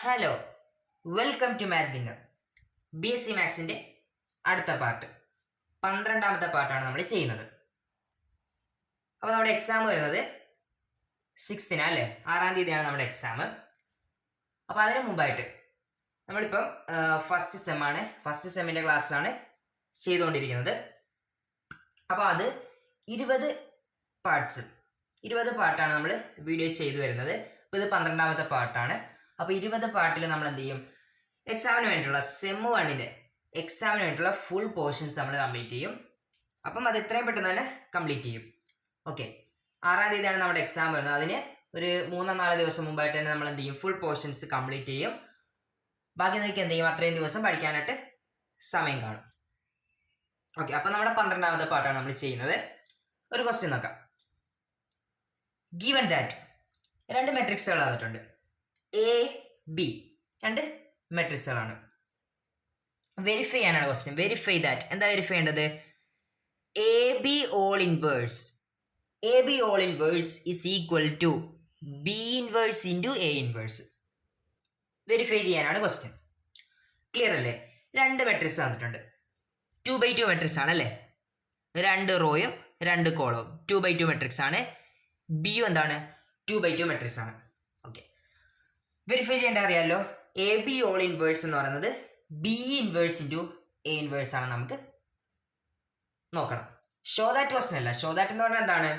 Hello, welcome to math winner. B S C മാത്സിൻ്റെ അടുത്ത part 12ാമത്തെ പാർട്ടാണ് നമ്മൾ ചെയ്യുന്നത്. അപ്പോൾ നമ്മുടെ എക്സാം വരുന്നത് 6th അല്ലേ, 6ാം തീയതിയാണ് നമ്മുടെ എക്സാം. അപ്പോൾ അതിന് മുമ്പായിട്ട് നമ്മളിപ്പം ഫസ്റ്റ് സെമ്മിൻ്റെ ക്ലാസ്സാണ് ചെയ്തുകൊണ്ടിരിക്കുന്നത്. അപ്പോൾ അത് 20 പാർട്ടാണ് നമ്മൾ വീഡിയോ ചെയ്തു വരുന്നത്. അപ്പോൾ ഇത് 12ാമത്തെ പാർട്ടാണ്. അപ്പോൾ 20 പാർട്ടിൽ നമ്മൾ എന്ത് ചെയ്യും, എക്സാമിന് വേണ്ടിയിട്ടുള്ള സെം 1ൻ്റെ എക്സാമിന് വേണ്ടിയിട്ടുള്ള ഫുൾ പോർഷൻസ് നമ്മൾ കംപ്ലീറ്റ് ചെയ്യും. അപ്പം അത് എത്രയും പെട്ടെന്ന് തന്നെ കംപ്ലീറ്റ് ചെയ്യും. ഓക്കെ, 6ാം തീയതിയാണ് നമ്മുടെ എക്സാം വരുന്നത്. അതിന് ഒരു 3-4 ദിവസം മുമ്പായിട്ട് തന്നെ നമ്മൾ എന്ത് ചെയ്യും, ഫുൾ പോർഷൻസ് കംപ്ലീറ്റ് ചെയ്യും. ബാക്കി നിങ്ങൾക്ക് എന്ത് ചെയ്യും, അത്രയും ദിവസം പഠിക്കാനായിട്ട് സമയം കാണും. ഓക്കെ, അപ്പം നമ്മുടെ 12ാമത്തെ പാർട്ടാണ് നമ്മൾ ചെയ്യുന്നത്. ഒരു ക്വസ്റ്റ്യൻ നോക്കാം. ഗിവൺ ദാറ്റ് 2 മെട്രിക്സുകൾ തന്നിട്ടുണ്ട്. എ ബി 2 മെട്രിക്സുകളാണ്. വെരിഫൈ ചെയ്യാനാണ് ക്വസ്റ്റ്യൻ. Verify that. എന്താ വെരിഫൈ ചെയ്യേണ്ടത്? A B whole inverse is equal to B inverse into A inverse. Verify ചെയ്യാനാണ് ക്വസ്റ്റ്യൻ. ക്ലിയർ അല്ലേ? 2 മെട്രിക്സ് തന്നിട്ടുണ്ട്. 2x2 മെട്രിക്സ് ആണ് അല്ലേ, 2 റോയും 2 കോളവും 2x2 മെട്രിക്സ് ആണ്. ബിയും എന്താണ്, 2x2 മെട്രിക്സ് ആണ്. ഓക്കെ, വെരിഫൈ ചെയ്യേണ്ട അറിയാമല്ലോ. എ ബി ഓൾ ഇൻവേഴ്സ് എന്ന് പറയുന്നത് B inverse into A inverse ആണ്. നമുക്ക് നോക്കണം. ഷോ ദാറ്റ് ക്വസ്റ്റൻ അല്ല. ഷോ ദാറ്റ് എന്ന് പറഞ്ഞാൽ എന്താണ്,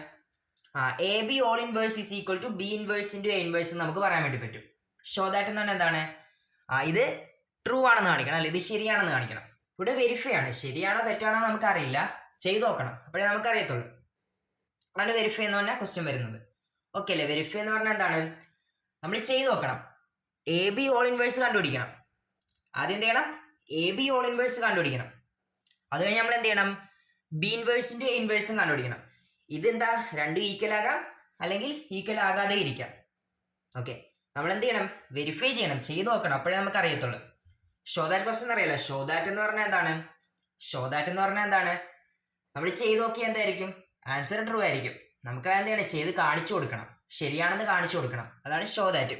A B whole inverse is equal to B inverse into A inverse നമുക്ക് പറയാൻ വേണ്ടി പറ്റും. ഷോ ദാറ്റ് എന്ന് പറഞ്ഞാൽ എന്താണ്, ഇത് ട്രൂ ആണെന്ന് കാണിക്കണം, അല്ലെ ഇത് ശരിയാണെന്ന് കാണിക്കണം. ഇവിടെ വെരിഫൈ ആണ്. ശരിയാണോ തെറ്റാണോ നമുക്കറിയില്ല, ചെയ്തു നോക്കണം, അപ്പോഴേ നമുക്കറിയത്തുള്ളൂ. അതാണ് വെരിഫൈ എന്ന് പറഞ്ഞാൽ ക്വസ്റ്റ്യൻ വരുന്നത്. ഓക്കെ അല്ലേ? വെരിഫൈ എന്ന് പറഞ്ഞാൽ എന്താണ്, നമ്മൾ ചെയ്തു നോക്കണം. എ ബി ഓൾ ഇൻവേഴ്സ് കണ്ടുപിടിക്കണം. ആദ്യം എന്ത് ചെയ്യണം, എ ബി ഓൾ ഇൻവേഴ്സ് കണ്ടുപിടിക്കണം. അത് കഴിഞ്ഞ് നമ്മൾ എന്ത് ചെയ്യണം, ബി ഇൻവേഴ്സിൻ്റെ എ ഇൻവേഴ്സും കണ്ടുപിടിക്കണം. ഇതെന്താ, 2 ഈക്വൽ ആകാം, അല്ലെങ്കിൽ ഈക്വൽ ആകാതെ ഇരിക്കാം. ഓക്കെ, നമ്മൾ എന്ത് ചെയ്യണം, വെരിഫൈ ചെയ്യണം, ചെയ്തു നോക്കണം, അപ്പോഴേ നമുക്ക് അറിയത്തുള്ളൂ. ഷോ ദാറ്റ് ക്വസ്റ്റൻ അറിയില്ല. ഷോ ദാറ്റ് എന്ന് പറഞ്ഞാൽ എന്താണ്, നമ്മൾ ചെയ്തു നോക്കിയാൽ എന്തായിരിക്കും, ആൻസർ ട്രൂ ആയിരിക്കും. നമുക്ക് എന്ത് ചെയ്യണം, ചെയ്ത് കാണിച്ചു കൊടുക്കണം, ശരിയാണെന്ന് കാണിച്ചു കൊടുക്കണം. അതാണ് ഷോ ദാറ്റ്.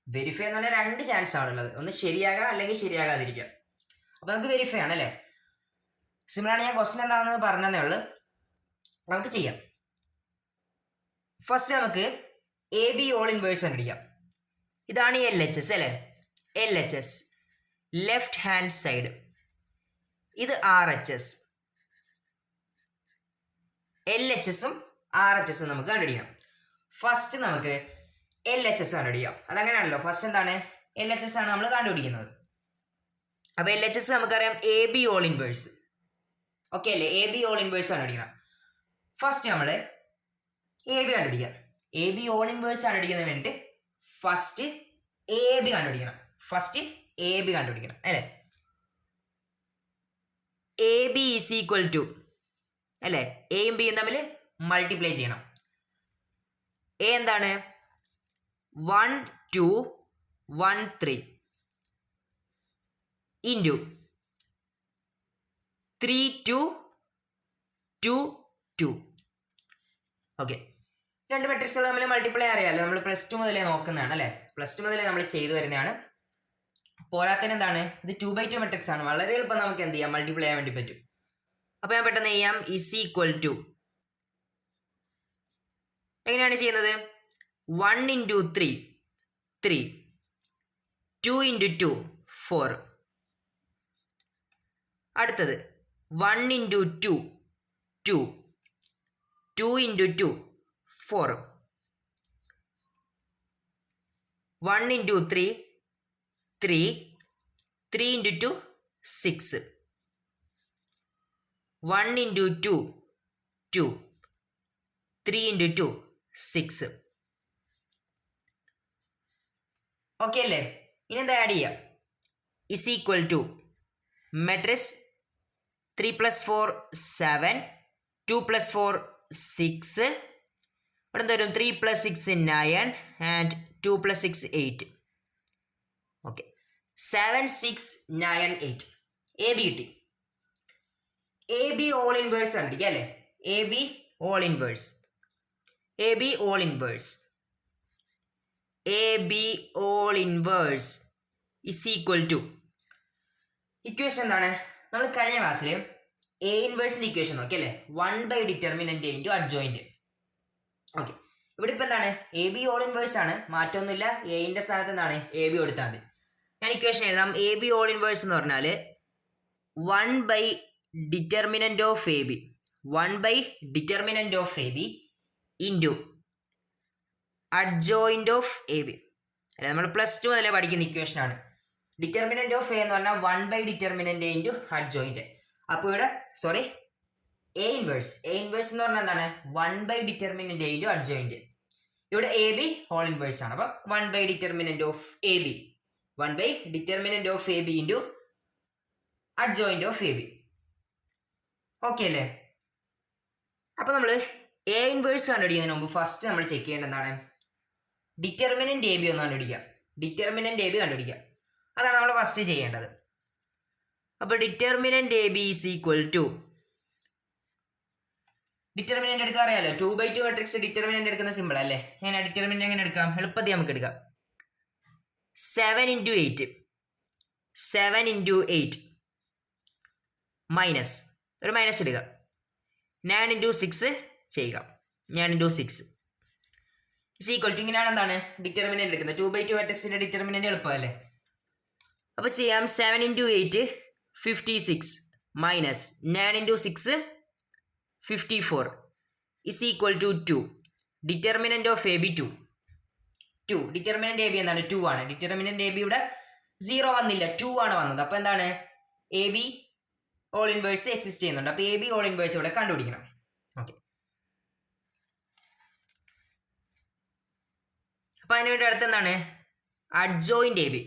വെരിഫൈ എന്ന് പറഞ്ഞാൽ 2 ചാൻസ് ആണുള്ളത്. ഒന്ന് ശരിയാകാം, അല്ലെങ്കിൽ ശരിയാകാതിരിക്കാം. അപ്പോൾ നമുക്ക് വെരിഫൈ ആണ് അല്ലേ. സിമിലാണ്. ഞാൻ ക്വസ്റ്റൻ എന്താണെന്ന് പറഞ്ഞതേ ഉള്ളൂ. നമുക്ക് ചെയ്യാം. ഫസ്റ്റ് നമുക്ക് എ ബി ഓൾ ഇൻവേഴ്സ് കണ്ടുപിടിക്കാം. ഇതാണ് LHS അല്ലേ, LHS ലെഫ്റ്റ് ഹാൻഡ് സൈഡ്. ഇത് RHS. LHSഉം RHSഉം നമുക്ക് കണ്ടുപിടിക്കണം. ഫസ്റ്റ് നമുക്ക് LHS കണ്ടുപിടിക്കാം. അതങ്ങനെയാണല്ലോ, ഫസ്റ്റ് എന്താണ്, LHS ആണ് നമ്മൾ കണ്ടുപിടിക്കുന്നത്. അപ്പോൾ LHS നമുക്കറിയാം A B whole inverse. Okay അല്ലേ, എ ബി ഓൾ ഇൻവേഴ്സ് കണ്ടുപിടിക്കണം. ഫസ്റ്റ് നമ്മൾ എ ബി കണ്ടുപിടിക്കാം. എ ബി ഓൾ ഇൻവേഴ്സ് കണ്ടുപിടിക്കുന്നതിന് വേണ്ടിയിട്ട് ഫസ്റ്റ് എ ബി കണ്ടുപിടിക്കണം അല്ലേ. A B is equal to അല്ലേ, എയും ബിയും തമ്മിൽ മൾട്ടിപ്ലൈ ചെയ്യണം. എ എന്താണ്, 1 2 1 3 ഇൻറ്റു 3 2 2 2. ഓക്കെ, 2 മെട്രിക്സുകൾ തമ്മിൽ മൾട്ടിപ്ലൈ അറിയാമല്ലോ, നമ്മൾ +2 മുതലേ നോക്കുന്നതാണ് അല്ലേ, +2 മുതലേ നമ്മൾ ചെയ്തു വരുന്നതാണ്. പോരാത്തതിന് എന്താണ്, ഇത് 2x2 മെട്രിക്സ് ആണ്. വളരെ എളുപ്പം നമുക്ക് എന്ത് ചെയ്യാം, മൾട്ടിപ്ലൈ ചെയ്യാൻ വേണ്ടി പറ്റും. അപ്പോൾ ഞാൻ പെട്ടെന്ന് ചെയ്യാം. ഈസ് ഈക്വൽ ടു എങ്ങനെയാണ് ചെയ്യുന്നത്, 1 ഇൻറ്റു 3 3, 2 ഇൻറ്റു 2 4. അടുത്തത് 1 into 2 2, 2 into 2 4, 1 into 3 3, 3 into 2 6, 1 into 2 2, 3 into 2 6. Okay അല്ലേ? ഇനി എന്താ ആഡ് ചെയ്യാം, ഇസ് ഈക്വൽ ടു മെട്രിക്സ് 3 + 4 7, 2 + 4 6, ഇവിടെ എന്താ വരും, 3 + 6 9 ആൻഡ് 2 + 6 8. ഓക്കെ, 7 6 9 8. എ ബി കിട്ടി. എ ബി ഓൾ ഇൻവേഴ്സ് കണ്ടിരിക്കുക അല്ലേ, A B whole inverse AB all inverse is equal to equation എന്താണ്? നമ്മൾ കഴിഞ്ഞ ക്ലാസ്സിൽ എ ഇൻവേഴ്സിൻ്റെ ഇക്വേഷൻ നോക്കി അല്ലേ? 1 ഡിറ്റർമിനന്റ് ഇൻറ്റു അഡ്ജോയിന്റ്. ഓക്കെ, ഇവിടെ ഇപ്പം എന്താണ്? എ ബി ഓൾ ഇൻവേഴ്സ് ആണ്, മാറ്റമൊന്നുമില്ല. എന്റെ സ്ഥാനത്ത് എന്താണ്? എ ബി കൊടുത്താൽ മതി. ഞാൻ ഇക്വേഷൻ എഴുതാം. എ ബി ഓൾ ഇൻവേഴ്സ് എന്ന് പറഞ്ഞാൽ 1 determinant of A B, 1 determinant of A B into adjoint of A B. അല്ലെ, നമ്മൾ +2 മുതലേ പഠിക്കുന്ന ഇക്വേഷൻ ആണ്. ഡിറ്റർമിനന്റ് ഓഫ് എ എന്ന് പറഞ്ഞാൽ 1 ഡിറ്റർമിനന്റ് ഇൻറ്റു അഡ്ജോയിന്റ്. അപ്പോൾ ഇവിടെ എ ഇൻവേഴ്സ് എന്ന് പറഞ്ഞാൽ എന്താണ്? 1 ഡിറ്റർമിനന്റ് ഇൻറ്റു അഡ്ജോയിന്റ്. ഇവിടെ എ ബി ഹോൾ ഇൻവേഴ്സ് ആണ്. അപ്പോൾ 1 determinant of A B, 1 determinant of A B into adjoint of A B. Okay അല്ലേ? അപ്പോൾ നമ്മൾ എ ഇൻവേഴ്സ് കണ്ടുപിടിക്കുന്നതിന് മുമ്പ് ഫസ്റ്റ് നമ്മൾ ചെക്ക് ചെയ്യേണ്ടത് എന്താണ്? ഡിറ്റർമിനന്റ് എ ബി ഒന്ന് കണ്ടുപിടിക്കുക. ഡിറ്റർമിനന്റ് എ ബി കണ്ടുപിടിക്കുക, അതാണ് നമ്മൾ ഫസ്റ്റ് ചെയ്യേണ്ടത്. അപ്പോൾ determinant A B is equal to, determinant എടുക്കാൻ അറിയാലോ, 2/2 മാട്രിക്സ് ഡിറ്റർമിനന്റ് എടുക്കുന്ന സിമ്പിൾ അല്ലേ? എങ്ങനെ ഡിറ്റർമിനന്റ് എങ്ങനെ എടുക്കാം? എളുപ്പത്തിൽ നമുക്ക് എടുക്കാം. 7 × 8, 7 × 8 മൈനസ്, ഒരു മൈനസ് ഇടുക. 9 × 6 ചെയ്യുക. 9 × 6 ഇസ് ഈക്വൽ ടു, ഇങ്ങനെയാണ് എന്താണ് ഡിറ്റർമിനന്റ് എടുക്കുന്നത്. 2/2 മാട്രിക്സിന്റെ ഡിറ്റർമിനന്റ് എളുപ്പമല്ലേ? അപ്പോൾ ചെയ്യാം. 7 × 8 56 minus 9 × 6 54 is equal to 2. Determinant of A B 2. Determinant A B എന്താണ്? 2 ആണ്. ഡിറ്റർമിനന്റ് എ ബി ഇവിടെ 0 വന്നില്ല, 2 ആണ് വന്നത്. അപ്പോൾ എന്താണ്? A B whole inverse exist ചെയ്യുന്നുണ്ട്. അപ്പോൾ എ ബി ഓൾ ഇൻവേഴ്സ് ഇവിടെ കണ്ടുപിടിക്കണം. ഓക്കെ, അപ്പോൾ അതിനുവേണ്ടി അടുത്ത് എന്താണ്? അഡ്ജോയിന്റ് എ ബി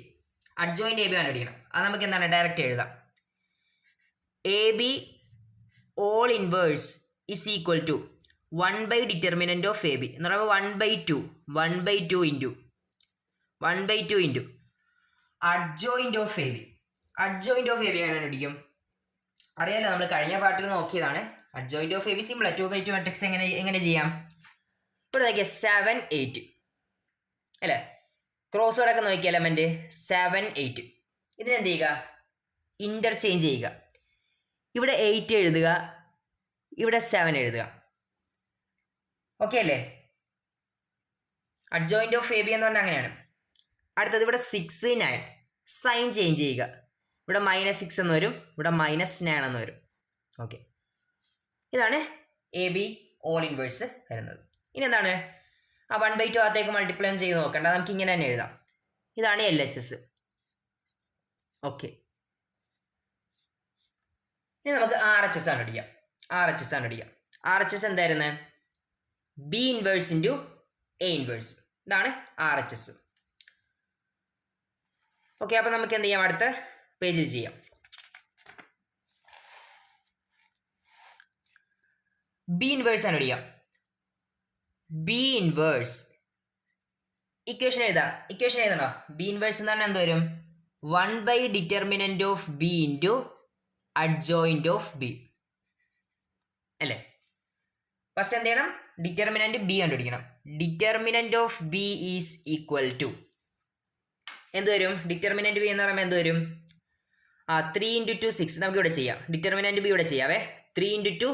കണ്ടുപിടിക്കണം. അത് നമുക്ക് എന്താണ് ഡയറക്റ്റ് എഴുതാം. A B whole inverse is equal to 1 determinant of A B എന്ന് പറയുമ്പോൾ 1/2 into adjoint of A B. Adjoint of A B എങ്ങനെ കണ്ടുപിടിക്കും? അറിയാലോ, നമ്മൾ കഴിഞ്ഞ പാർട്ടിൽ നോക്കിയതാണ്. Adjoint of A B simple. 2/2 matrix എങ്ങനെ ചെയ്യാം? ഇവിടെ നോക്കിയാൽ 7 8 അല്ലേ? ക്രോസ് ഓടൊക്കെ നോക്കിയ എലമെന്റ് 7 8. ഇതിനെന്ത് ചെയ്യുക? ഇന്റർചേഞ്ച് ചെയ്യുക. ഇവിടെ 8 എഴുതുക, ഇവിടെ 7 എഴുതുക. ഓക്കെ അല്ലേ? അഡ്ജോയിന്റ് ഓഫ് എ ബി എന്ന് പറഞ്ഞാൽ അങ്ങനെയാണ്. അടുത്തത് ഇവിടെ 6 9 സൈൻ ചേഞ്ച് ചെയ്യുക. ഇവിടെ -6 എന്ന് വരും, ഇവിടെ -9 എന്ന് വരും. ഓക്കെ, ഇതാണ് എ ബി ഓൾ ഇൻവേഴ്സ് വരുന്നത്. ഇനി എന്താണ്? ആ 1/2 അകത്തേക്ക് മൾട്ടിപ്ലൈ ചെയ്ത് നോക്കണ്ട, നമുക്ക് ഇങ്ങനെ തന്നെ എഴുതാം. ഇതാണ് LHS. ഓക്കെ, ഇനി നമുക്ക് RHS കണ്ടുപിടിക്കാം. RHS എന്തായിരുന്നു? B inverse into A inverse. ഇതാണ് RHS. ഓക്കെ, അപ്പോൾ നമുക്ക് എന്ത് ചെയ്യാം? അടുത്ത പേജിൽ ചെയ്യാം. ബി ഇൻവേഴ്സ് കണ്ടുപിടിക്കാം. ബി ഇൻവേഴ്സ് ഇക്വേഷൻ എഴുതണോ? ബി ഇൻവേഴ്സ് എന്ന് പറഞ്ഞാൽ എന്ത് വരും? 1 determinant of B into adjoint of B അല്ലേ? ഫസ്റ്റ് എന്ത് ചെയ്യണം? ഡിറ്റർമിനന്റ് ബി കണ്ടുപിടിക്കണം. Determinant of B is equal to എന്ത് വരും? ഡിറ്റർമിനന്റ് ബി എന്ന് പറയുമ്പോൾ എന്ത് വരും? 3 × 2 6 നമുക്ക് ഇവിടെ ചെയ്യാം. ഡിറ്റർമിനന്റ് ബി ഇവിടെ ചെയ്യാവേ. 3 × 2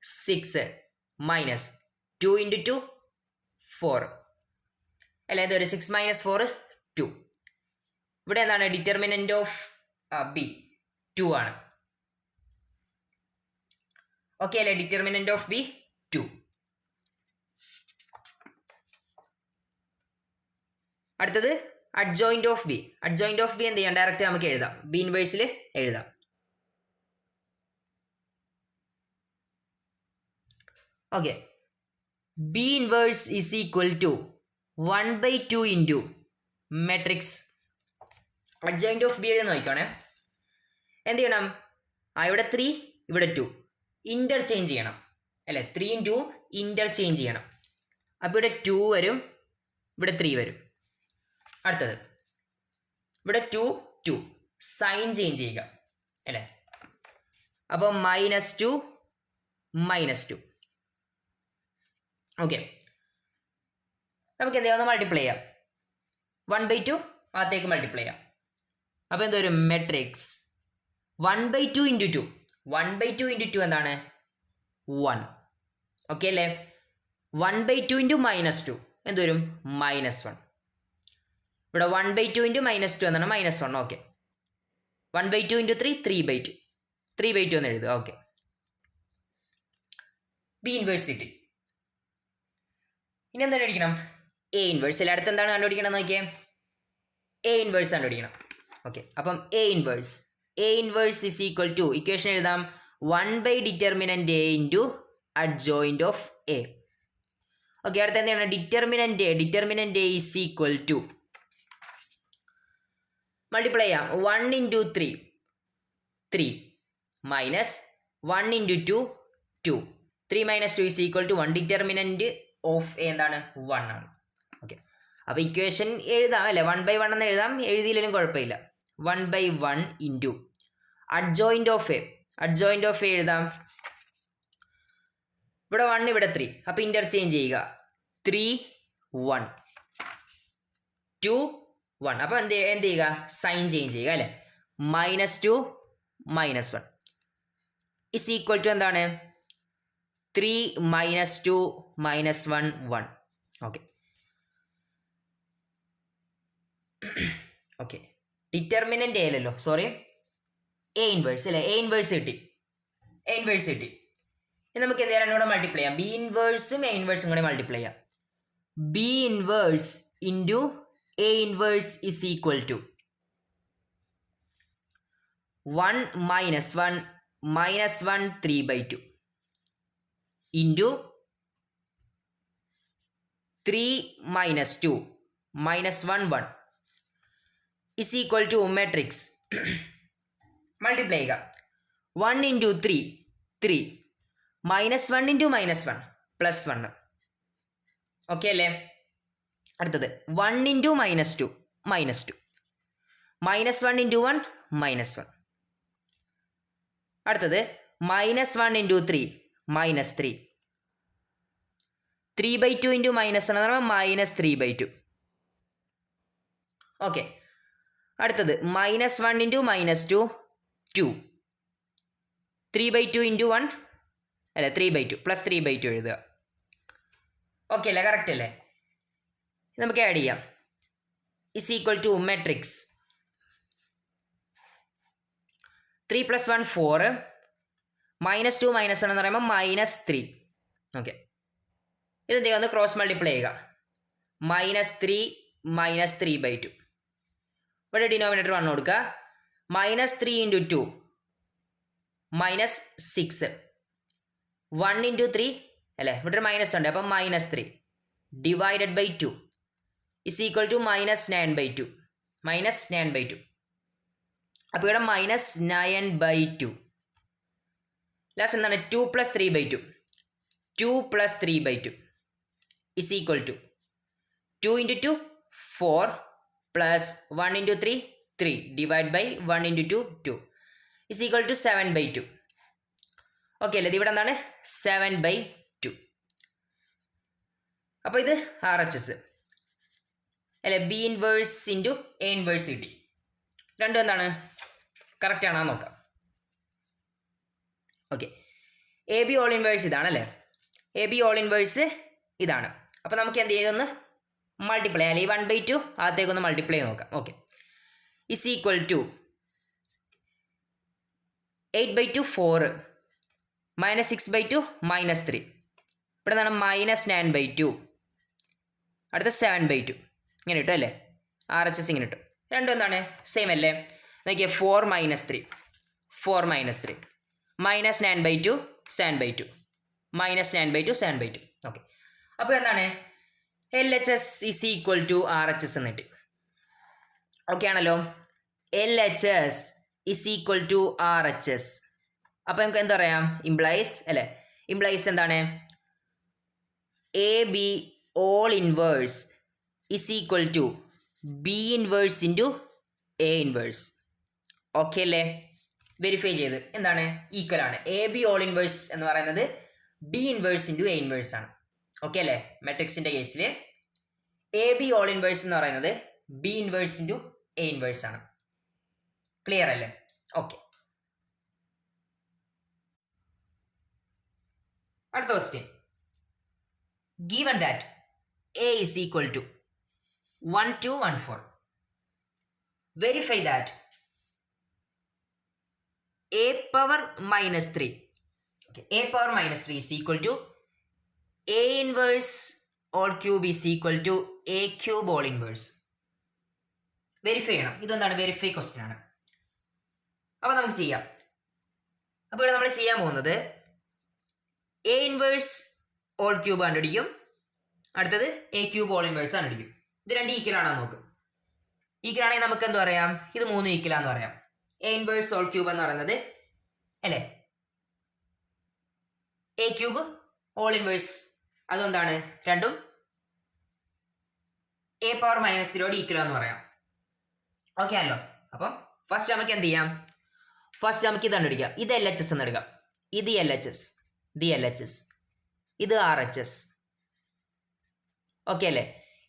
6 മൈനസ് 2 × 2 4 അല്ലേ? ഇതൊരു 6 - 4 2. ഇവിടെ എന്താണ്? ഡിറ്റർമിനന്റ് ഓഫ് ബി 2 ആണ്. ഓക്കെ അല്ലേ? Determinant of B 2. അടുത്തത് adjoint of B. Adjoint of B എന്ത് ചെയ്യാം? ഡയറക്റ്റ് നമുക്ക് എഴുതാം. ബി ഇൻവേഴ്സിൽ എഴുതാം. Okay, B inverse is equal to 1/2 into matrix. Adjoint of B എഴുതി നോക്കിക്കോണേ. എന്ത് ചെയ്യണം? ഇവിടെ 3 ഇവിടെ 2 ഇന്റർചേഞ്ച് ചെയ്യണം അല്ലേ? 3 × 2 ഇന്റർചേഞ്ച് ചെയ്യണം. അപ്പോൾ ഇവിടെ 2 വരും, ഇവിടെ 3 വരും. അടുത്തത് ഇവിടെ 2 2 സൈൻ ചേഞ്ച് ചെയ്യുക അല്ലേ? അപ്പോൾ -2 -2. ഓക്കെ, നമുക്ക് എന്ത് ചെയ്യാം? ഒന്ന് മൾട്ടിപ്ലൈ ചെയ്യാം. 1/2 അകത്തേക്ക് മൾട്ടിപ്ലൈ ചെയ്യാം. അപ്പോൾ എന്തോരും മെട്രിക്സ് 1/2 ഇൻറ്റു 2. 1/2 ഇൻറ്റു 2 എന്താണ് 1. ഓക്കെ അല്ലേ? 1/2 ഇൻറ്റു -2 എന്തോരും -1. ഇവിടെ 1/2 ഇൻറ്റു -2 എന്നാണ് -1. ഓക്കെ. 1/2 ഇൻറ്റു 3 3/2. 3/2 എന്ന് എഴുതുക. ഓക്കെ. ബി ഇൻവേഴ്സ് കിട്ടി. ഇനി എന്താ കണ്ടുപിടിക്കണം? A inverse. അടുത്ത് എന്താണ് കണ്ടുപിടിക്കണം നോക്കിയേ? എ ഇൻവേഴ്സ് കണ്ടുപിടിക്കണം. ഓക്കെ. അപ്പം A inverse is equal to equation എഴുതാം 1/determinant A into adjoint of A. Okay. അടുത്ത എന്താണ് determinant A is equal to multiply ചെയ്യാം 1 into 3 minus 1 into 2 3 minus 2 is equal to 1. Determinant of A എന്താണ് 1 ആണ്. Okay. അപ്പോൾ equation എഴുതാം അല്ലേ? 1/1 എന്ന് എഴുതാം, എഴുതിയില്ലെങ്കിലും കുഴപ്പമില്ല. 1/1 ഇൻറ്റു അഡ്ജോയിൻ്റ് ഓഫ് എ എഴുതാം. ഇവിടെ 1 ഇവിടെ 3, അപ്പോൾ ഇൻ്റർചേഞ്ച് ചെയ്യുക. 3 1 2 1. അപ്പോൾ എന്ത് ചെയ്യുക? സൈൻ ചേഞ്ച് ചെയ്യുക അല്ലേ? -2 -1 ഇസ് ഈക്വൽ ടു എന്താണ് 3 -2 -1 1. ഓക്കെ. ഓക്കെ. ഡിറ്റർമിനന്റ് എ അല്ലല്ലോ, സോറി, എ ഇൻവേഴ്സ് അല്ലേ? എ ഇൻവേഴ്സ് കിട്ടി. ഇനി നമുക്ക് എന്ത് ചെയ്യാൻ കൂടെ മൾട്ടിപ്ലൈ ചെയ്യാം. ബി ഇൻവേഴ്സും എ ഇൻവേഴ്സും കൂടെ മൾട്ടിപ്ലൈ ചെയ്യാം. B inverse into A inverse is equal to 1 -1 -1 3/2 into 3 -2 -1 1 is equal to matrix multiply ചെയ്യുക. 1 ഇൻറ്റു 3 -1 ഇൻറ്റു -1 +1. ഓക്കെ അല്ലേ? അടുത്തത് 1 ഇൻറ്റു -2 -2 -1 ഇൻറ്റു 1 -1. അടുത്തത് -1 ഇൻറ്റു 3 -3 3/2 ഇൻറ്റു -1 എന്ന് പറയുമ്പോൾ -3/2. ഓക്കെ. അടുത്തത് -1 ഇൻറ്റു -2 2 3/2 ഇൻറ്റു 1 അല്ലേ 3/2 +3/2 എഴുതുക. ഓക്കെ അല്ലേ? കറക്റ്റ് അല്ലേ? നമുക്ക് ആഡ് ചെയ്യാം. ഇസ് ഈക്വൽ ടു മാട്രിക്സ് 3 + 1 4 -2 -1 എന്ന് പറയുമ്പോൾ -3. ഓക്കെ. ഇതെന്ത് ചെയ്യുക? ഒന്ന് ക്രോസ് മൾട്ടിപ്ലൈ ചെയ്യുക. -3 -3/2. ഇവിടെ ഡിനോമിനേറ്റർ 1 കൊടുക്കുക. -3 ഇൻറ്റു 2 -6 1 ഇൻറ്റു 3 അല്ലേ? ഇവിടെ ഒരു മൈനസ് ഉണ്ട്, അപ്പം -3 divided by 2 is equal to -9/2. -9/2. അപ്പോൾ ഇവിടെ -9/2. ലാസ്റ്റ് എന്താണ്? 2 + 3/2. 2 + 3/2 is equal to 2 into 2 4 plus 1 into 3 3 divide by 1 into 2 2 is equal to 7/2. Okay അല്ലേ? ഇത് ഇവിടെ എന്താണ്? 7/2. അപ്പോൾ ഇത് RHS അല്ലേ? B inverse into A inverse കിട്ടി. രണ്ടും എന്താണ്? കറക്റ്റ് ആണോ നോക്കാം. Okay. A B whole inverse ഇതാണല്ലേ? എ ബി ഓൾ ഇൻവേഴ്സ് ഇതാണ്. അപ്പോൾ നമുക്ക് എന്ത് ചെയ്തൊന്ന് മൾട്ടിപ്ലൈ അല്ലെ? ഈ 1/2 അകത്തേക്കൊന്ന് മൾട്ടിപ്ലൈ നോക്കാം. ഓക്കെ. Is equal to 8/2 4 -6/2 -3. ഇവിടെ നിന്നാണ് -9/2. അടുത്ത 7/2 ഇങ്ങനെ കിട്ടും അല്ലേ? RHS ഇങ്ങനെ കിട്ടും. രണ്ടും എന്താണ്? സെയിം അല്ലേ? നോക്കിയേ 4 -3 4 -3 -9/2 7/2 -9/2 7/2. ഓക്കെ. അപ്പോൾ എന്താണ്? LHS is equal to RHS എന്ന് കിട്ടി. ഓക്കെ ആണല്ലോ? LHS is equal to RHS. അപ്പോൾ നമുക്ക് എന്താ പറയാം? ഇംപ്ലൈസ് അല്ലേ? ഇംപ്ലൈസ് എന്താണ്? A B whole inverse is equal to B inverse into A inverse. Okay അല്ലേ? വെരിഫൈ ചെയ്ത് എന്താണ്? ഈക്വൽ ആണ്. എ ബി ഓൾ ഇൻവേഴ്സ് എന്ന് പറയുന്നത് B inverse into A inverse ആണ്. ഓക്കെ അല്ലേ? മെട്രിക്സിൻ്റെ കേസിൽ എ ബി ഓൾ ഇൻവേഴ്സ് എന്ന് പറയുന്നത് B inverse into A inverse ആണ്. ക്ലിയർ അല്ലേ? ഓക്കെ, അടുത്ത question. Given that A is equal to 1 2 1 4, verify that A power minus 3, okay, A power minus 3 is equal to A inverse all cube is equal to A cube all inverse. Verify ചെയ്യണം. ഇതെന്താണ്? Verify question ആണ്. അപ്പോൾ നമുക്ക് ചെയ്യാം. അപ്പോൾ ഇവിടെ നമ്മൾ ചെയ്യാൻ പോകുന്നത് എ ഇൻവേഴ്സ് ഓൾ ക്യൂബ് കണ്ടുപിടിക്കും, അടുത്തത് എ ക്യൂബ് ഓൾ ഇൻവേഴ്സ് കണ്ടുപിടിക്കും. ഇത് രണ്ട് ഈക്വൽ ആണോ നോക്കും. ഈക്വൽ ആണെങ്കിൽ നമുക്ക് എന്ത് പറയാം? ഇത് 3 ഈക്വൽ ആണെന്ന് പറയാം. എ ഇൻവേഴ്സ് ഓൾ ക്യൂബ് എന്ന് പറയുന്നത് അല്ലേ എ ക്യൂബ് ഓൾ ഇൻവേഴ്സ്, അതെന്താണ്? രണ്ടും എ പവർ മൈനസ് 3 ഈക്വൽ ആണെന്ന് പറയാം. ഓക്കെ ആണല്ലോ. അപ്പം ഫസ്റ്റ് നമുക്ക് എന്ത് ചെയ്യാം? ഫസ്റ്റ് നമുക്ക് ഇത് കണ്ടുപിടിക്കാം. ഇത് എൽ എച്ച് എസ് എന്ന് എടുക്കാം. ഇത് എൽ എച്ച് എസ്, ഇത് എൽ എച്ച് എസ്, ഇത് ആർ എച്ച് എസ്. ഓക്കെ അല്ലേ?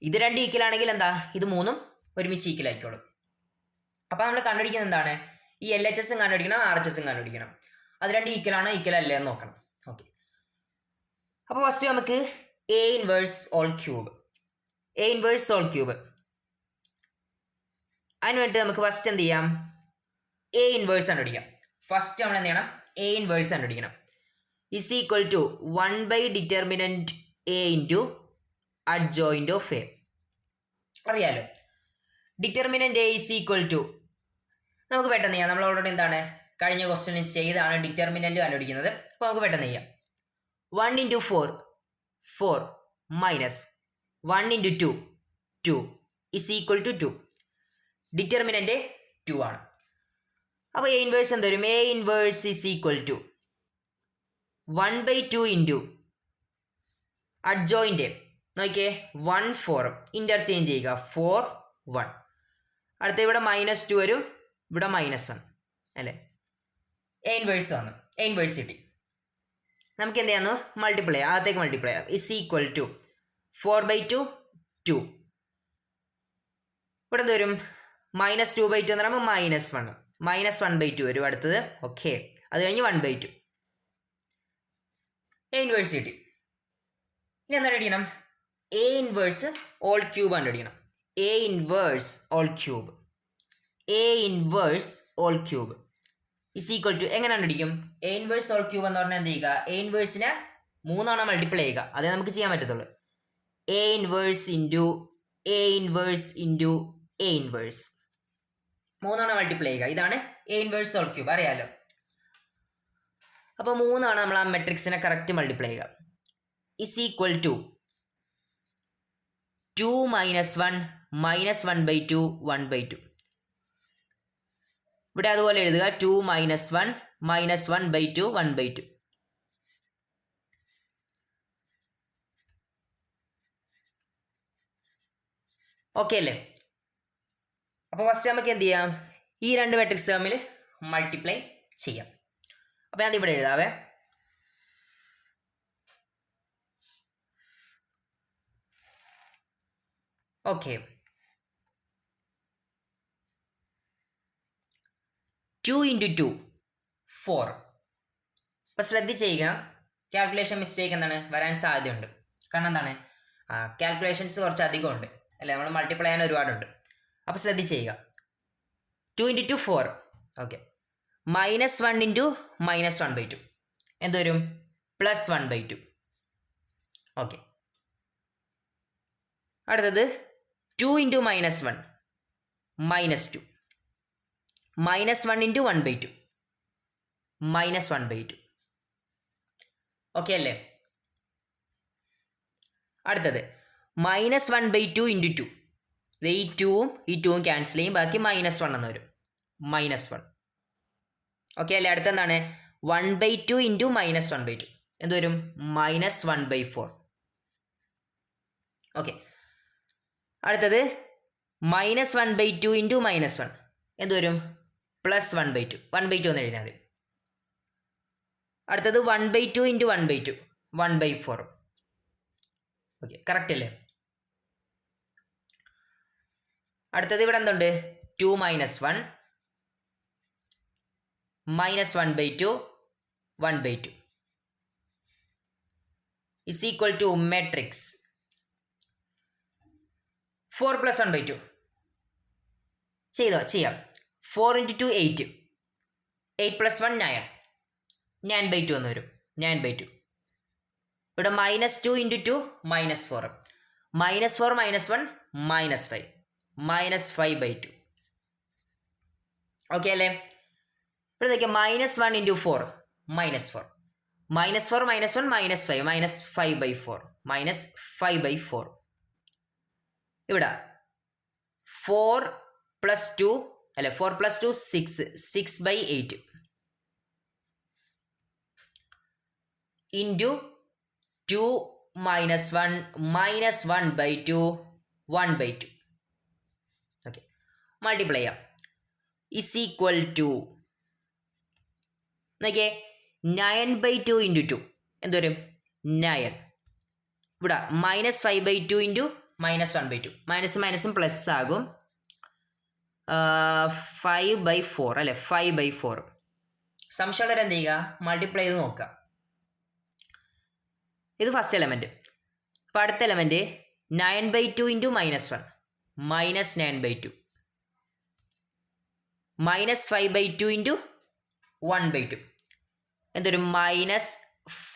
ഇത് രണ്ട് ഈക്വൽ ആണെങ്കിൽ എന്താ? ഇത് മൂന്നും ഒരുമിച്ച് ഈക്വൽ ആയിക്കോളും. അപ്പം നമ്മൾ കണ്ടുപിടിക്കുന്നത് എന്താണ്? ഈ എൽ എച്ച് എസും കണ്ടുപിടിക്കണം, ആർ എച്ച് എസും കണ്ടുപിടിക്കണം. അത് രണ്ട് ഈക്വൽ ആണോ ഈക്വൽ അല്ലേ എന്ന് നോക്കണം. ഓക്കെ, അപ്പോൾ ഫസ്റ്റ് നമുക്ക് A inverse whole cube, A inverse whole cube. അതിന് വേണ്ടി നമുക്ക് ഫസ്റ്റ് എന്ത് ചെയ്യാം? എ ഇൻവേഴ്സ് കണ്ടുപിടിക്കാം. ഫസ്റ്റ് നമ്മൾ എന്ത് ചെയ്യണം? എ ഇൻവേഴ്സ് കണ്ടുപിടിക്കണം. Is equal to one by determinant A into adjoint of A. അറിയാലോ, determinant A is equal to, നമുക്ക് പെട്ടെന്ന് ചെയ്യാം. നമ്മൾ ഓൾറെഡി എന്താണ് കഴിഞ്ഞ ക്വസ്റ്റ്യനിൽ ചെയ്താണ് ഡിറ്റർമിനൻറ്റ് കണ്ടുപിടിക്കുന്നത്. അപ്പോൾ നമുക്ക് പെട്ടെന്ന് ചെയ്യാം. 1 × 4 4 minus 1 × 2 2 is equal to 2. Determinant 2 ആണ്. അപ്പോൾ എ ഇൻവേഴ്സ് എന്ത് വരും? A inverse is equal to 1/2 into adjoint നോക്കിയേ 1 4 ഇൻ്റർചേഞ്ച് ചെയ്യുക 4 1. അടുത്ത ഇവിടെ -2 വരും, ഇവിടെ -1 അല്ലേ? എ ഇൻവേഴ്സ് വന്നു, എ ഇൻവേഴ്സ് കിട്ടി. നമുക്ക് എന്ത് ചെയ്യാന്നു? മൾട്ടിപ്ലൈ, അകത്തേക്ക് മൾട്ടിപ്ലൈ ഇസ് ഈക്വൽ ടു 4/2 2. ഇവിടെ എന്ത് വരും? -2/2 എന്ന് പറയുമ്പോൾ -1 -1/2 വരും അടുത്തത്. ഓക്കെ, അത് കഴിഞ്ഞ് 1/2 എ ഇൻവേഴ്സ് കിട്ടി. ഇനി എന്താ അടിക്കണം? എ ഇൻവേഴ്സ് ഓൾ ക്യൂബ് കണ്ടുപിടിക്കണം. A inverse whole cube, A inverse whole cube is equal to എങ്ങനെ കണ്ടുപിടിക്കും? എ ഇൻവേഴ്സ് ഓൾ ക്യൂബ് എന്ന് പറഞ്ഞാൽ എന്ത് ചെയ്യുക? എ ഇൻവേഴ്സിനെ 3 മൾട്ടിപ്ലൈ ചെയ്യുക. അതേ നമുക്ക് ചെയ്യാൻ പറ്റത്തുള്ളൂ. A inverse into A inverse into A inverse 3 multiply ചെയ്യുക. ഇതാണ് എ ഇൻവേഴ്സ് ഓൾ ക്യൂബ്, അറിയാലോ. അപ്പോൾ 3 നമ്മൾ ആ മെട്രിക്സിനെ കറക്റ്റ് മൾട്ടിപ്ലൈ ചെയ്യുക. Is equal to 2 - 1 -1/2 1/2. ഇവിടെ അതുപോലെ എഴുതുക 2 - 1 -1/2 1/2. ഓക്കെ അല്ലേ? അപ്പോൾ ഫസ്റ്റ് നമുക്ക് എന്ത് ചെയ്യാം? ഈ രണ്ട് മാട്രിക്സ് തമ്മിൽ മൾട്ടിപ്ലൈ ചെയ്യാം. അപ്പോൾ ഞാൻ ഇവിടെ എഴുതാവേ. ഓക്കെ, 2 × 2 4. അപ്പോൾ ശ്രദ്ധിച്ച് ചെയ്യുക, കാൽക്കുലേഷൻ മിസ്റ്റേക്ക് എന്താണ് വരാൻ സാധ്യതയുണ്ട്. കാരണം എന്താണ്? കാൽക്കുലേഷൻസ് കുറച്ച് അധികം ഉണ്ട് അല്ലേ, നമ്മൾ മൾട്ടിപ്ലൈ ചെയ്യാൻ ഒരുപാടുണ്ട്. അപ്പോൾ ശ്രദ്ധിച്ച് ചെയ്യുക. 2 × 2 4. ഓക്കെ, -1 × -1/2 എന്ത് വരും? +1/2. ഓക്കെ, അടുത്തത് 2 × -1 -2 -1 × 1/2 -1/2. ഓക്കെ അല്ലേ? അടുത്തത് -1/2 × 2. ഈ 2ഉം ഈ 2ഉം ക്യാൻസൽ ചെയ്യും, ബാക്കി -1 എന്ന് വരും. -1. ഓക്കെ അല്ലേ? അടുത്ത എന്താണ്? 1/2 × -1/2 എന്ത് വരും? -1/4. ഓക്കെ, അടുത്തത് -1/2 × -1 എന്ത് വരും? +1/2 1/2 എന്ന് എഴുതിയാൽ മതി. അടുത്തത് 1/2 × 1/2 1/4. ഓക്കെ, കറക്റ്റ് അല്ലേ? അടുത്തത് ഇവിടെ എന്തുണ്ട്? 2 - 1 minus 1 by 2, 1 by 2 is equal to matrix 4 plus 1 by 2. ചെയ്യാം 4 into 2 8, 8 plus 1 9, 9 by 2 എന്ന് വരും, 9 by 2. ഇവിടെ minus 2 into 2 minus 4, minus 4 minus 1 minus 5, minus 5 by 2. Okay അല്ലേ? ഇവിടത്തേക്ക് minus 1 into 4 minus 4, minus 4 minus 1 minus 5, minus 5 by 4, minus 5 by 4. ഇവിടെ 4 plus 2 അല്ലെ 4 plus 2 6, 6 by 8 into 2 minus 1 minus 1 by 2, 1 by 2. Okay, multiply ചെയ്യാം. Is equal to നോക്കിയേ 9 by 2 into 2 എന്തോരും 9. ഇവിടെ minus 5 by 2 into minus 1 by 2, minus മൈനസും plus ആകും. 5 by 4 അല്ലെ 5 by 4. സംശയമുള്ളവർ എന്ത് ചെയ്യുക, മൾട്ടിപ്ലൈ ചെയ്ത് നോക്കുക. ഇത് ഫസ്റ്റ് എലമെൻറ്റ്. അപ്പോൾ അടുത്ത element 9 by 2 into minus 1 minus 9 by 2, minus 5 by 2 into 1 by 2 എന്തൊരു minus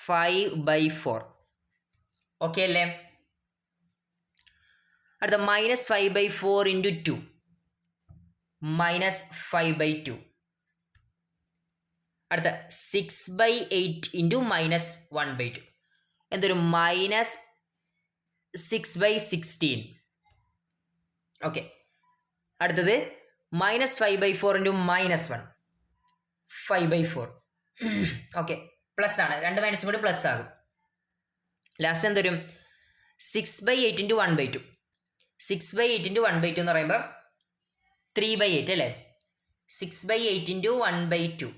5 by 4. ഓക്കെ അല്ലേ? അടുത്ത minus 5 by 4 into 2 minus 5 by 2. അടുത്ത 6 by 8 into minus 1 by 2 എന്തൊരു minus 6 by 16. ഓക്കെ, അടുത്തത് minus 5 by 4 into minus 1, 5 by 4. Okay, plus ആണ്, രണ്ട് മൈനസും കൂടി പ്ലസ് ആകും. ലാസ്റ്റ് എന്തൊരും 6 by 8 into 1 by 2, 6 by 8 into 1 by 2 എന്ന് പറയുമ്പോൾ 3 by 8 അല്ലേ? 6 by 8 into 1 by 2,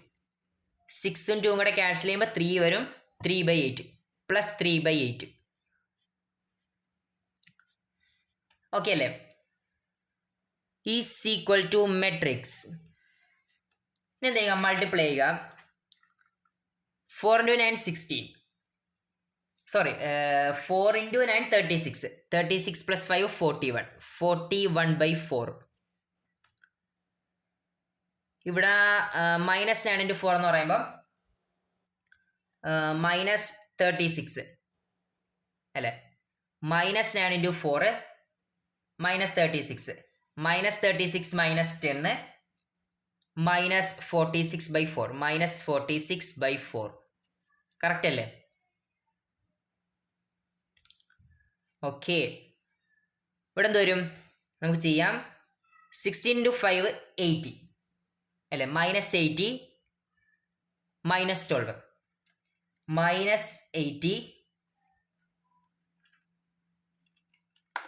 6ഉം 2ഉം കൂടെ ക്യാൻസൽ ചെയ്യുമ്പോൾ 3 വരും, 3 by 8 പ്ലസ് 3 by 8. ഓക്കെ അല്ലേ? Is equal to matrix. ഇനി എന്ത് ചെയ്യുക, മൾട്ടിപ്ലൈ ചെയ്യുക. 4 into 9 16, sorry 4 into 9 36, 36 plus 5 41, 41 by 4. ഇവിടെ minus 9 into 4 എന്ന് പറയുമ്പോൾ minus 36 അല്ലേ? minus 9 into 4 minus 36, minus 36 minus 10 minus 46 by 4, minus 46 by 4. Correct അല്ലേ? ഓക്കെ, ഇവിടെ എന്ത് വരും, നമുക്ക് ചെയ്യാം. 16 into 5 80 അല്ലേ? minus 80 minus 12, minus 80.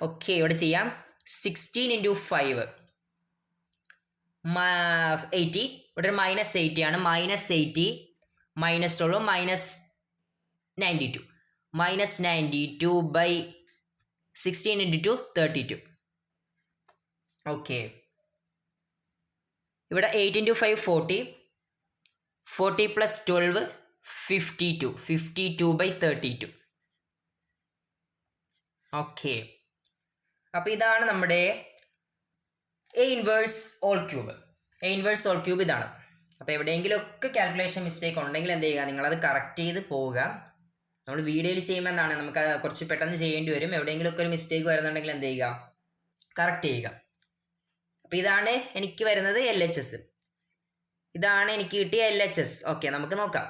ഓക്കെ, ഇവിടെ ചെയ്യാം. 16 into 5 80, ഇവിടെ minus 80 ആണ്, minus 80 minus 12 minus 92, minus 92 by 16 into 2 32. Okay, ഇവിടെ 8 into 5 40, 40 plus 12 52, 52 by 32. ഓക്കെ, അപ്പോൾ ഇതാണ് നമ്മുടെ A inverse whole cube. A inverse whole cube ഇതാണ്. അപ്പോൾ എവിടെയെങ്കിലുമൊക്കെ കാൽക്കുലേഷൻ മിസ്റ്റേക്ക് ഉണ്ടെങ്കിൽ എന്ത് ചെയ്യുക, നിങ്ങളത് കറക്റ്റ് ചെയ്ത് പോവുക. നമ്മൾ വീഡിയോയിൽ ചെയ്യുമ്പോൾ എന്താണ്, നമുക്ക് കുറച്ച് പെട്ടെന്ന് ചെയ്യേണ്ടി വരും. എവിടെയെങ്കിലുമൊക്കെ ഒരു മിസ്റ്റേക്ക് വരുന്നുണ്ടെങ്കിൽ എന്ത് ചെയ്യുക, കറക്റ്റ് ചെയ്യുക. അപ്പോൾ ഇതാണ് എനിക്ക് വരുന്നത് LHS, ഇതാണ് എനിക്ക് കിട്ടിയ LHS. ഓക്കെ, നമുക്ക് നോക്കാം.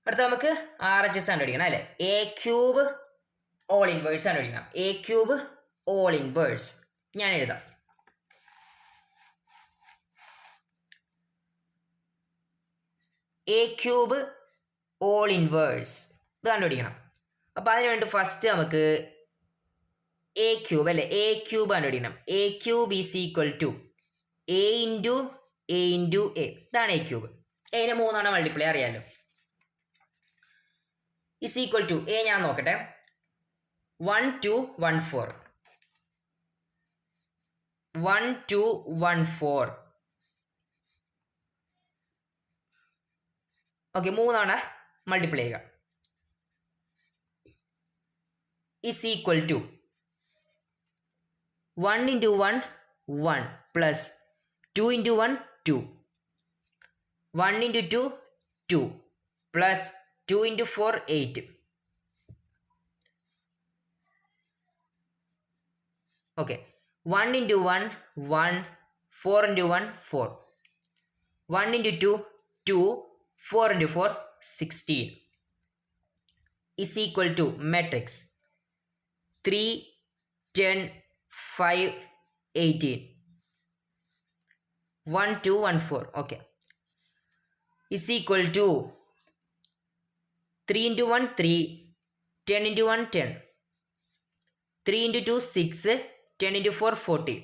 അടുത്ത നമുക്ക് RHS കണ്ടുപിടിക്കണം അല്ലേ? എ ക്യൂബ് ഓൾ ഇൻവേഴ്സ് കണ്ടുപിടിക്കണം. എ ക്യൂബ് ഓൾ ഇൻവേഴ്സ് ഞാൻ എഴുതാം. എ ക്യൂബ് ഓൾ ഇൻവേഴ്സ് ഇത് കണ്ടുപിടിക്കണം. അപ്പോൾ അതിന് വേണ്ടി ഫസ്റ്റ് നമുക്ക് എ ക്യൂബ് അല്ലേ, എ ക്യൂബ് കണ്ടുപിടിക്കണം. A cube is equal to A into A into A. ഇതാണ് എ ക്യൂബ്. എനെ 3 മൾട്ടിപ്ലൈ അറിയാമല്ലോ. ഈസ് ഈക്വൽ ടു എ ഞാൻ നോക്കട്ടെ, 1 2 1 4, 1 2 1 4, ഓക്കെ, 3 തവണ മൾട്ടിപ്ലൈ ചെയ്യുക. Is equal to 1 into 1 1 plus 2 into 1 2 1 into 2 2 plus 2 into 4 8. Okay, 1 into 1 1 4 into 1 4 1 into 2 2 4 into 4 16 is equal to matrix 3 10 5 18 1 2 1 4. Okay, is equal to 3 into 1 3 10 into 1 10 3 into 2 6 10 into 4 40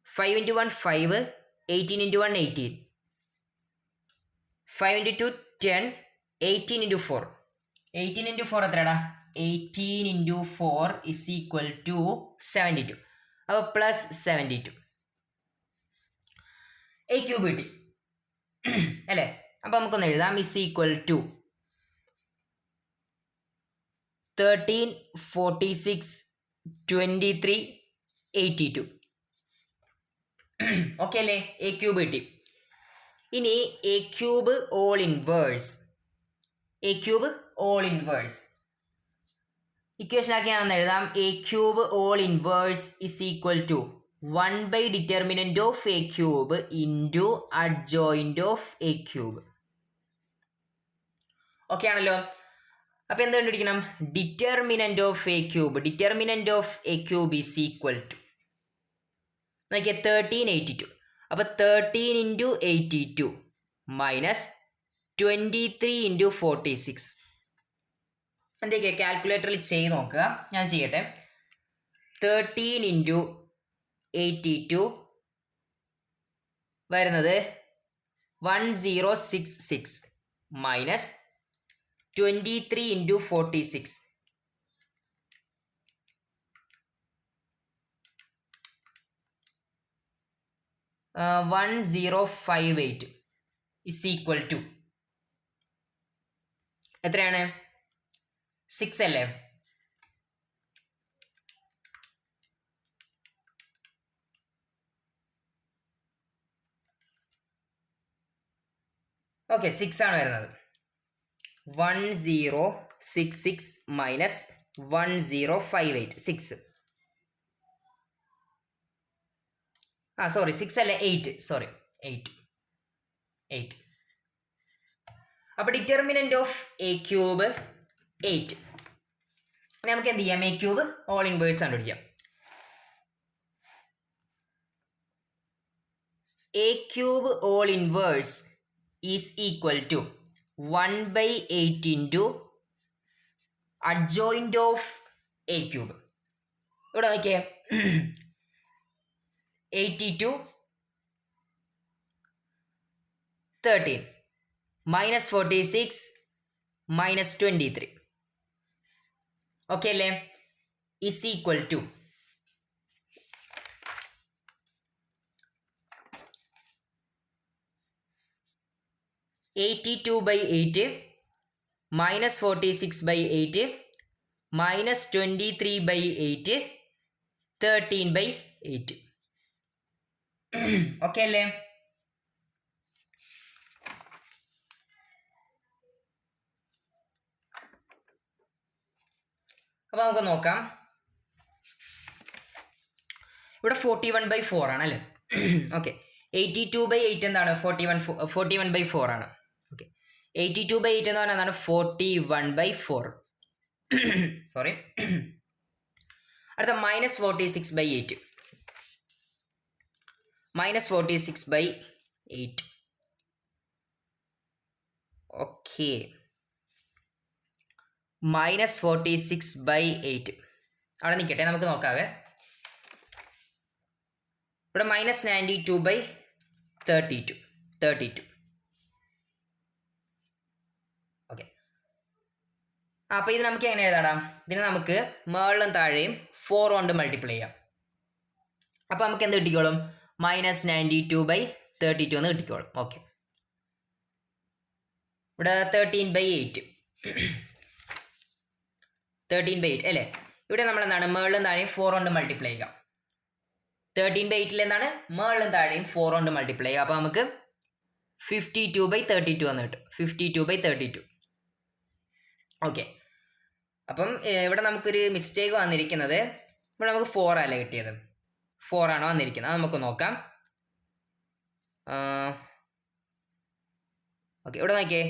5 into 1 5 18 into 1 18 5 into 2 10 18 into 4 18 into 4 എത്രയാടാ? 18 into 4 is equal to 72. അപ്പോൾ plus 72 A cube കിട്ടി അല്ലേ? അപ്പോൾ നമുക്കൊന്ന് എഴുതാം. Is equal to 13 46 23 82. Okay അല്ലേ? A cube കിട്ടി. ഇനി A cube whole inverse. A cube whole inverse equation ആക്കിയാണെന്ന് എഴുതാം. A cube whole inverse is equal to 1 by determinant of A cube into adjoint of A cube. Okay ആണല്ലോ? അപ്പോൾ എന്ത് കണ്ടുപിടിക്കണം? Determinant of A cube. Determinant of A cube is equal to നോക്കിയാൽ 1382. അപ്പോൾ 13 into 82 minus 23 into 46. എന്തൊക്കെയാ കാൽക്കുലേറ്ററിൽ ചെയ്ത് നോക്കുക. ഞാൻ ചെയ്യട്ടെ. 13 ഇൻറ്റു 82 വരുന്നത് 1066 minus 23 into 46 1058 is equal to എത്രയാണ്? 6 അല്ലേ? ഓക്കെ, 6 ആണ് വരുന്നത്. 1066 മൈനസ് 1058 6. സോറി 6 അല്ലേ, 8. സോറി 8. അപ്പോൾ ഡിറ്റർമിനൻറ്റ് ഓഫ് എ ക്യൂബ് 8. നമുക്ക് എന്ത് ചെയ്യാം? എ ക്യൂബ് ഓൾ ഇൻവേഴ്സ് കണ്ടുപിടിക്കാം. A cube whole inverse is equal to 1 by 8 into adjoint of A cube. ഇവിടെ നോക്കിയേ 82 13 മൈനസ് 46 മൈനസ് 23. ഓക്കെ അല്ലേ? Is equal to 82 by 8 minus 46 by 8 minus 23 by 8 13 by 8. Okay അല്ലേ? അപ്പോൾ നമുക്ക് നോക്കാം. ഇവിടെ 41/4 ആണ് അല്ലേ? ഓക്കെ, 82/8 എന്താണ്? 41/4 ആണ്. ഓക്കെ, 82/8 എന്ന് പറഞ്ഞാൽ എന്താണ്? 41/4. സോറി. അടുത്ത -46/8. -46/8. ഓക്കെ, -46/8 അവിടെ നിൽക്കട്ടെ, നമുക്ക് നോക്കാവേ. ഇവിടെ -92/32. ഓക്കെ, അപ്പോൾ ഇത് നമുക്ക് എങ്ങനെ എഴുതാം? ഇതിന് നമുക്ക് മുകളിലും താഴെയും 4 കൊണ്ട് മൾട്ടിപ്ലൈ ചെയ്യാം. അപ്പോൾ നമുക്ക് എന്ത് കിട്ടിക്കോളും? -92/32 എന്ന് കിട്ടിക്കോളും. ഓക്കെ, ഇവിടെ 13/8 13/8 അല്ലേ. ഇവിടെ നമ്മൾ എന്താണ് മേളിലും താഴെയും 4 കൊണ്ട് മൾട്ടിപ്ലൈ ചെയ്യുക. 13/8 എന്താണ് മേളിലും താഴെയും 4 കൊണ്ട് മൾട്ടിപ്ലൈ ചെയ്യുക. അപ്പോൾ നമുക്ക് 52/32 എന്ന് കിട്ടും. 52/32. ഓക്കെ. അപ്പം ഇവിടെ നമുക്കൊരു മിസ്റ്റേക്ക് വന്നിരിക്കുന്നത്, ഇവിടെ നമുക്ക് 4 അല്ല കിട്ടിയത്, 4 ആണോ വന്നിരിക്കുന്നത്, അത് നമുക്ക് നോക്കാം. ഓക്കെ, ഇവിടെ നോക്കിയേ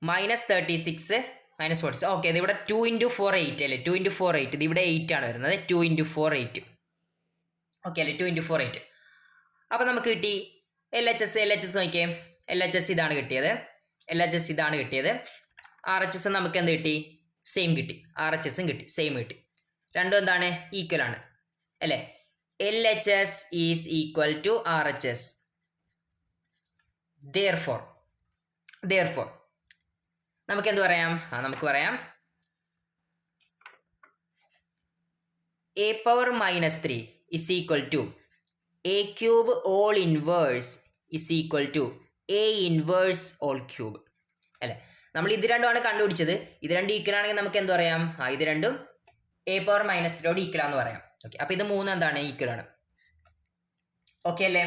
-36 -46. ഓക്കെ, ഇത് ഇവിടെ 2 × 4 8 അല്ലേ. 2 × 4 8, ഇത് ഇവിടെ 8 ആണ് വരുന്നത്. 2 × 4 8. ഓക്കെ അല്ലേ, 2 × 4 8. അപ്പോൾ നമുക്ക് കിട്ടി LHS നോക്കിയേ. LHS ഇതാണ് കിട്ടിയത്. LHS ഇതാണ് കിട്ടിയത്. RHS നമുക്ക് എന്ത് കിട്ടി? സെയിം കിട്ടി. RHSും കിട്ടി, സെയിം കിട്ടി. രണ്ടും എന്താണ് ഈക്വൽ ആണ് അല്ലേ. LHS is equal to RHS. therefore നമുക്ക് എന്ത് പറയാം? നമുക്ക് പറയാം a⁻³ is equal to a³ all inverse is equal to a inverse all cube അല്ലേ. നമ്മൾ ഇത് രണ്ടുമാണ് കണ്ടുപിടിച്ചത്. ഇത് രണ്ടും ഈക്വൽ ആണെങ്കിൽ നമുക്ക് എന്ത് പറയാം? ഇത് രണ്ടും a⁻³ ഈക്വൽ ആണെന്ന് പറയാം. ഓക്കെ, അപ്പോൾ ഇത് 3 എന്താണ് ഈക്വൽ ആണ്. ഓക്കെ അല്ലേ.